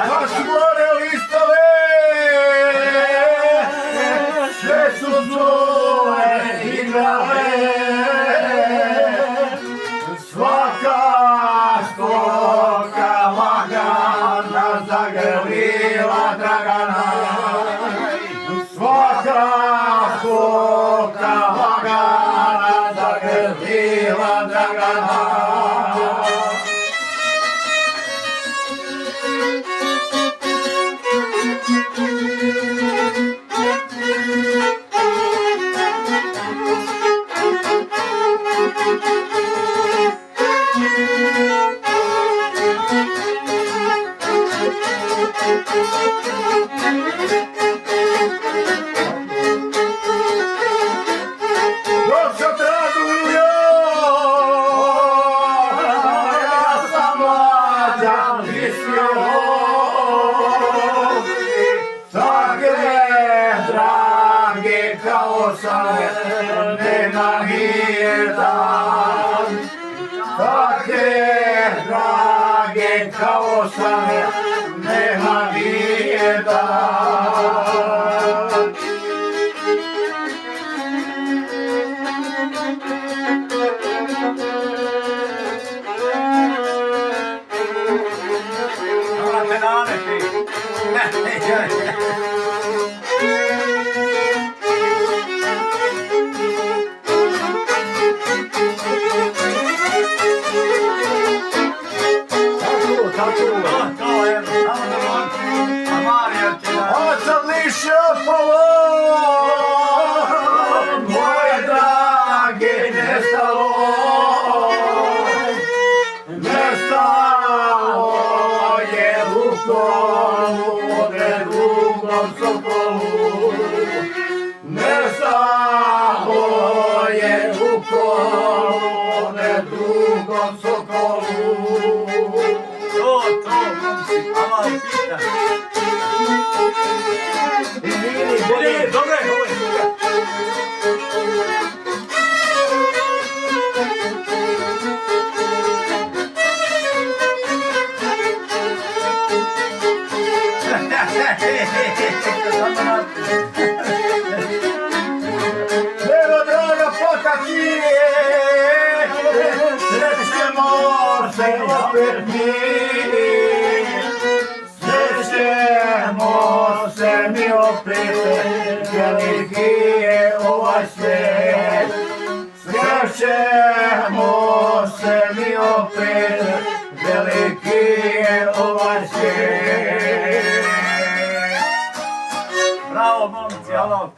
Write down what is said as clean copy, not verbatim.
Rastvore listove, sve su cure igrale, svaka skoka lagana zagrlila Dragana, svaka skoka lagana zagrlila Dragana. Nema nijedan, take drage kao sam, nema nijedan. Moje drage nestalo, nestalo je u kolu, drugom sokolu, nestalo je u kolu, drugom sokolu. To, ama pita. Dobre, Evo draga pokacije, srećemo se opet mi, srećemo se mi opet, veliki je ovaj svijet. Srećemo se mi opet, veliki je ovaj svijet. bravo momci, ala